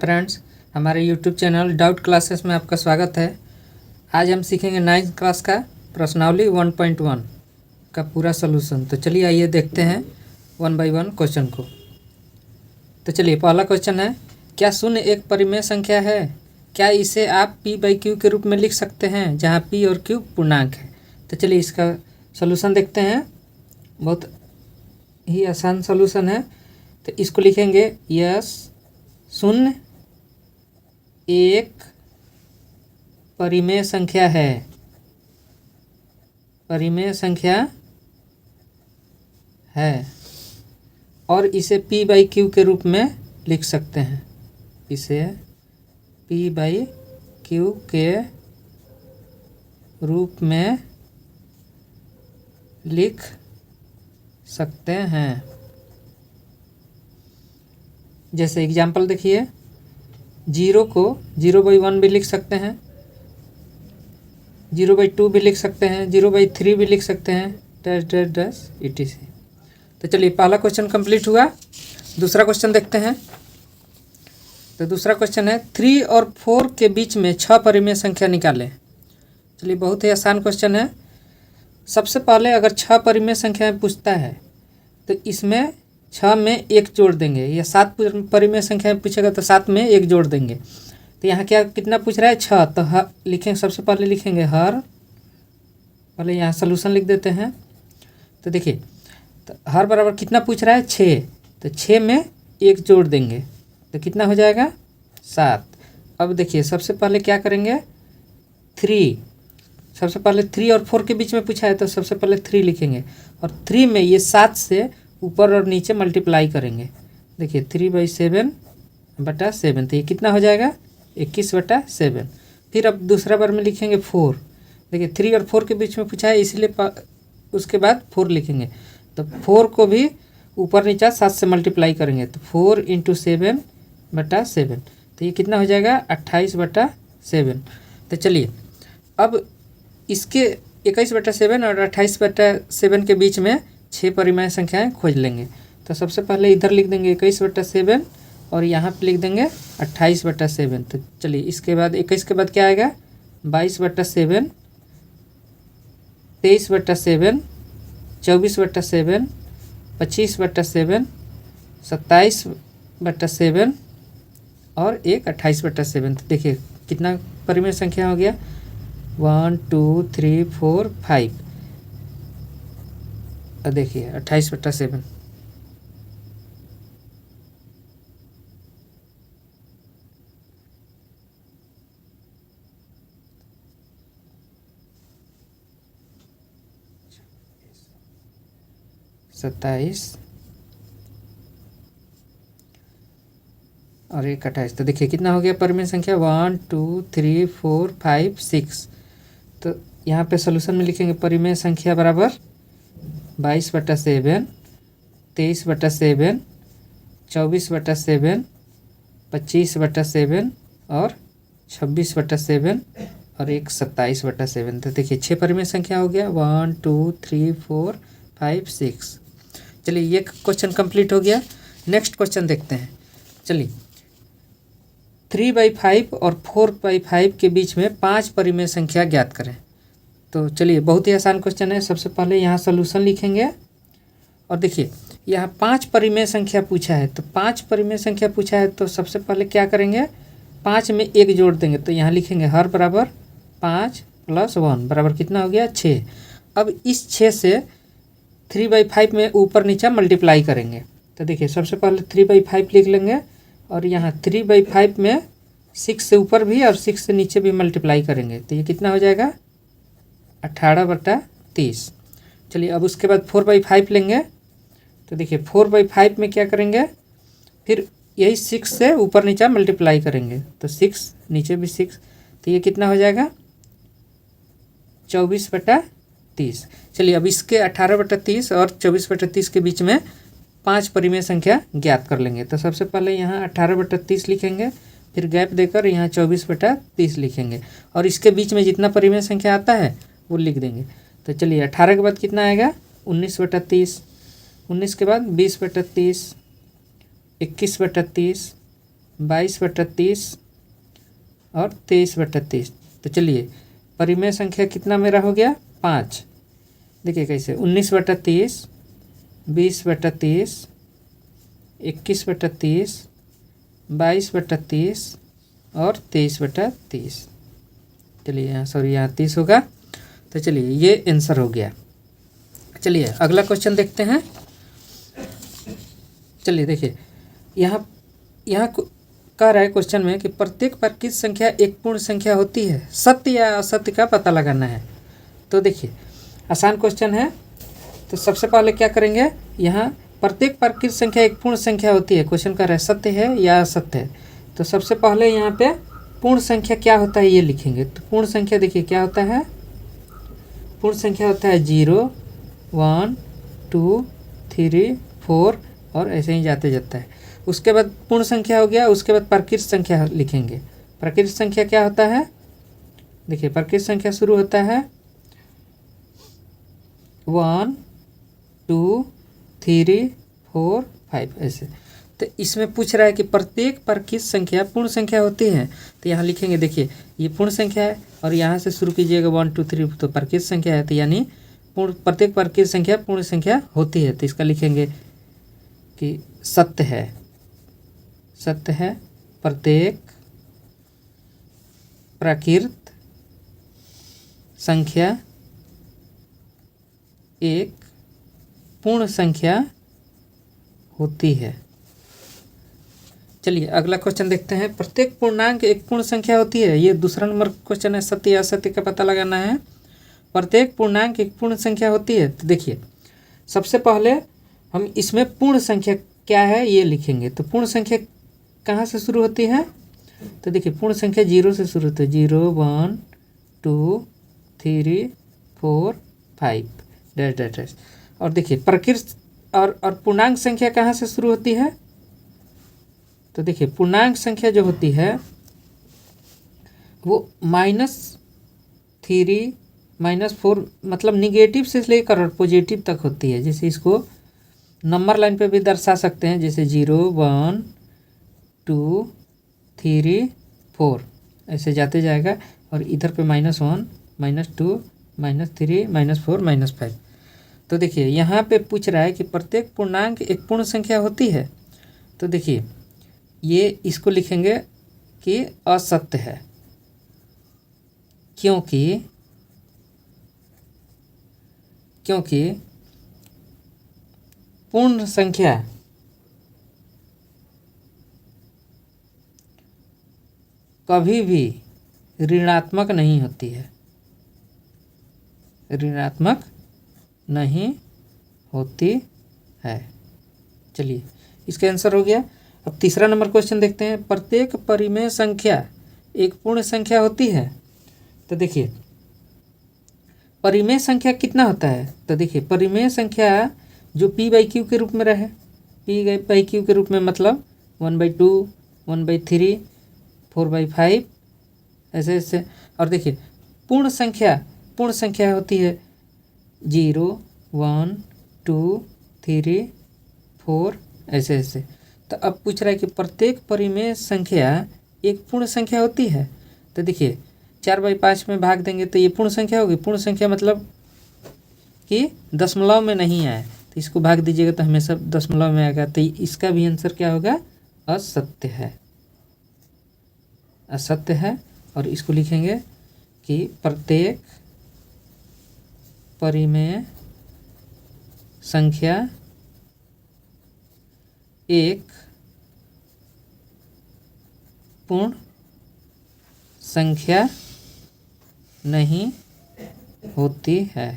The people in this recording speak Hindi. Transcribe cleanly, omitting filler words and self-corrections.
फ्रेंड्स, हमारे यूट्यूब चैनल डाउट क्लासेस में आपका स्वागत है। आज हम सीखेंगे 9th क्लास का प्रश्नावली 1.1 का पूरा सलूशन। तो चलिए आइए देखते हैं 1 बाई 1 क्वेश्चन को। तो चलिए पहला क्वेश्चन है, क्या शून्य एक परिमेय संख्या है? क्या इसे आप p बाई क्यू के रूप में लिख सकते हैं जहां p और q पूर्णांक है? तो चलिए इसका सलूशन देखते हैं। बहुत ही आसान सलूशन है। तो इसको लिखेंगे यस शून्य एक परिमेय संख्या है, परिमेय संख्या है और इसे p बाई क्यू के रूप में लिख सकते हैं। इसे p बाई क्यू के रूप में लिख सकते हैं। जैसे एग्जाम्पल देखिए, 0 को 0/1 भी लिख सकते हैं, 0/2 भी लिख सकते हैं, 0/3 भी लिख सकते हैं, डैश डैश डैश etc। तो चलिए पहला क्वेश्चन कंप्लीट हुआ। दूसरा क्वेश्चन देखते हैं। तो दूसरा क्वेश्चन है, 3 और 4 के बीच में 6 परिमेय संख्या निकालें। चलिए बहुत ही आसान क्वेश्चन है। सबसे पहले अगर 6 परिमेय संख्याएं पूछता है तो इसमें 6 में 1 जोड़ देंगे, या 7 परिमेय संख्याएं पूछेगा तो 7 में 1 जोड़ देंगे। तो यहाँ क्या कितना पूछ रहा है? 6। तो लिखेंगे, सबसे पहले लिखेंगे पहले यहाँ सलूशन लिख देते हैं। तो देखिए, तो हर बराबर कितना पूछ रहा है? 6। तो 6 में 1 जोड़ देंगे तो कितना हो जाएगा? 7। अब देखिए सबसे पहले क्या करेंगे? 3। सबसे पहले 3 और 4 के बीच में पूछा है तो सबसे पहले 3 लिखेंगे और 3 में ये 7 से ऊपर और नीचे मल्टीप्लाई करेंगे। देखिए 3/7/7। तो ये कितना हो जाएगा? 21/7। फिर अब दूसरा बार में लिखेंगे 4। देखिए 3 और 4 के बीच में पूछा है इसलिए उसके बाद 4 लिखेंगे। तो 4 को भी ऊपर नीचे 7 से मल्टीप्लाई करेंगे तो 4 × 7/7। तो ये कितना हो जाएगा? 28/7। तो चलिए अब इसके 21/7 और 28/7 के बीच में 6 परिमेय संख्याएं खोज लेंगे। तो सबसे पहले इधर लिख देंगे 21/7 और यहाँ पे लिख देंगे 28/7। तो चलिए इसके बाद 21 के बाद क्या आएगा? 22/7, 23/7, 24/7, 25/7, 27/7 और एक 28/7। तो देखिए कितना परिमेय संख्या हो गया? 1 2 3 4 5। देखिए 28/7। सत्ताईस और एक 28। तो देखिए कितना हो गया परिमेय संख्या? 1 2 3 4 5 6। तो यहाँ पे सॉल्यूशन में लिखेंगे परिमेय संख्या बराबर 22/7, 23/7, 24/7, 25/7 और 26/7 और एक 27/7। तो देखिए 6 परिमेय संख्या हो गया। 1 2 3 4 5 6। चलिए ये क्वेश्चन कंप्लीट हो गया। नेक्स्ट क्वेश्चन देखते हैं। चलिए 3/5 और 4/5 के बीच में 5 परिमेय संख्या ज्ञात करें। तो चलिए बहुत ही आसान क्वेश्चन है। सबसे पहले यहाँ सलूशन लिखेंगे और देखिए यहाँ 5 परिमेय संख्या पूछा है। तो 5 परिमेय संख्या पूछा है तो सबसे पहले क्या करेंगे? 5 में 1 जोड़ देंगे। तो यहाँ लिखेंगे हर बराबर 5 + 1 बराबर कितना हो गया? 6। अब इस 6 से 3/5 में ऊपर नीचे मल्टीप्लाई करेंगे। तो देखिए सबसे पहले 3/5 लिख लेंगे और यहाँ 3/5 में 6 से ऊपर भी और 6 से नीचे भी मल्टीप्लाई करेंगे। तो ये कितना हो जाएगा? 18/30। चलिए अब उसके बाद 4/5 लेंगे। तो देखिए 4/5 में क्या करेंगे? फिर यही 6 से ऊपर नीचे मल्टीप्लाई करेंगे तो 6 नीचे भी 6। तो ये कितना हो जाएगा? 24/30। चलिए अब इसके 18/30 और 24/30 के बीच में 5 परिमेय संख्या ज्ञात कर लेंगे। तो सबसे पहले यहाँ 18/30 लिखेंगे, फिर गैप देकर यहाँ 24/30 लिखेंगे और इसके बीच में जितना परिमेय संख्या आता है वो लिख देंगे। तो चलिए 18 के बाद कितना आएगा? 19/30, 19 के बाद 20/30, 21/30, 22/30 और 23/30। तो चलिए परिमेय संख्या कितना मेरा हो गया 5। देखिए कैसे 19/30, 20/30, 21/30, 22/30 और 23/30। चलिए यहाँ सॉरी यहाँ 30 होगा। तो चलिए ये आंसर हो गया। चलिए अगला क्वेश्चन देखते हैं। चलिए देखिए यहाँ कह रहा है क्वेश्चन में कि प्रत्येक प्राकृत संख्या एक पूर्ण संख्या होती है, सत्य या असत्य का पता लगाना है। तो देखिए आसान क्वेश्चन है। तो सबसे पहले क्या करेंगे, यहाँ प्रत्येक प्राकृत संख्या एक पूर्ण संख्या होती है, क्वेश्चन कह रहा है सत्य है या असत्य है। तो सबसे पहले यहाँ पे पूर्ण संख्या क्या होता है ये लिखेंगे। तो पूर्ण संख्या देखिए क्या होता है, पूर्ण संख्या होता है 0, 1, 2, 3, 4 और ऐसे ही जाते जाता है। उसके बाद पूर्ण संख्या हो गया, उसके बाद प्राकृत संख्या लिखेंगे। प्राकृत संख्या क्या होता है, देखिए प्राकृत संख्या शुरू होता है 1, 2, 3, 4, 5 ऐसे। तो इसमें पूछ रहा है कि प्रत्येक प्राकृत संख्या पूर्ण संख्या होती है। तो यहाँ लिखेंगे, देखिए ये पूर्ण संख्या है और यहाँ से शुरू कीजिएगा 1, 2, 3 तो प्राकृत संख्या है। तो यानी प्रत्येक प्राकृत संख्या पूर्ण संख्या होती है। तो इसका लिखेंगे कि सत्य है, सत्य है प्रत्येक प्राकृत संख्या एक पूर्ण संख्या होती है। चलिए अगला क्वेश्चन देखते हैं। प्रत्येक पूर्णांक एक पूर्ण संख्या होती है, ये दूसरा नंबर क्वेश्चन है। सत्य या असत्य का पता लगाना है। प्रत्येक पूर्णांक एक पूर्ण संख्या होती है। तो देखिए सबसे पहले हम इसमें पूर्ण संख्या क्या है ये लिखेंगे। तो पूर्ण संख्या कहाँ से शुरू होती है, तो देखिए पूर्ण संख्या 0 से शुरू होती है। 0, 1, 2, 3, 4, 5 डैश डैश डैश। और देखिए प्राकृत और पूर्णांक संख्या कहाँ से शुरू होती है, तो देखिए पूर्णांक संख्या जो होती है वो -3, -4 मतलब निगेटिव से लेकर पॉजिटिव तक होती है। जैसे इसको नंबर लाइन पे भी दर्शा सकते हैं, जैसे 0, 1, 2, 3, 4 ऐसे जाते जाएगा। और इधर पे -1, -2, -3, -4, -5। तो देखिए यहाँ पे पूछ रहा है कि प्रत्येक पूर्णांक एक पूर्ण संख्या होती है। तो देखिए ये इसको लिखेंगे कि असत्य है, क्योंकि पूर्ण संख्या कभी भी ऋणात्मक नहीं होती है, ऋणात्मक नहीं होती है। चलिए इसका आंसर हो गया। अब तीसरा नंबर क्वेश्चन देखते हैं। प्रत्येक परिमेय संख्या एक पूर्ण संख्या होती है। तो देखिए परिमेय संख्या कितना होता है, तो देखिए परिमेय संख्या जो p/q के रूप में रहे, p/q के रूप में मतलब 1/2, 1/3, 4/5 ऐसे ऐसे। और देखिए पूर्ण संख्या होती है 0, 1, 2, 3, 4 ऐसे ऐसे। तो अब पूछ रहा है कि प्रत्येक परिमेय संख्या एक पूर्ण संख्या होती है। तो देखिए 4/5 में भाग देंगे तो ये पूर्ण संख्या होगी। पूर्ण संख्या मतलब कि दशमलव में नहीं आए, तो इसको भाग दीजिएगा तो हमेशा दशमलव में आएगा। तो इसका भी आंसर क्या होगा, असत्य है, असत्य है। और इसको लिखेंगे कि प्रत्येक परिमेय संख्या एक पूर्ण संख्या नहीं होती है।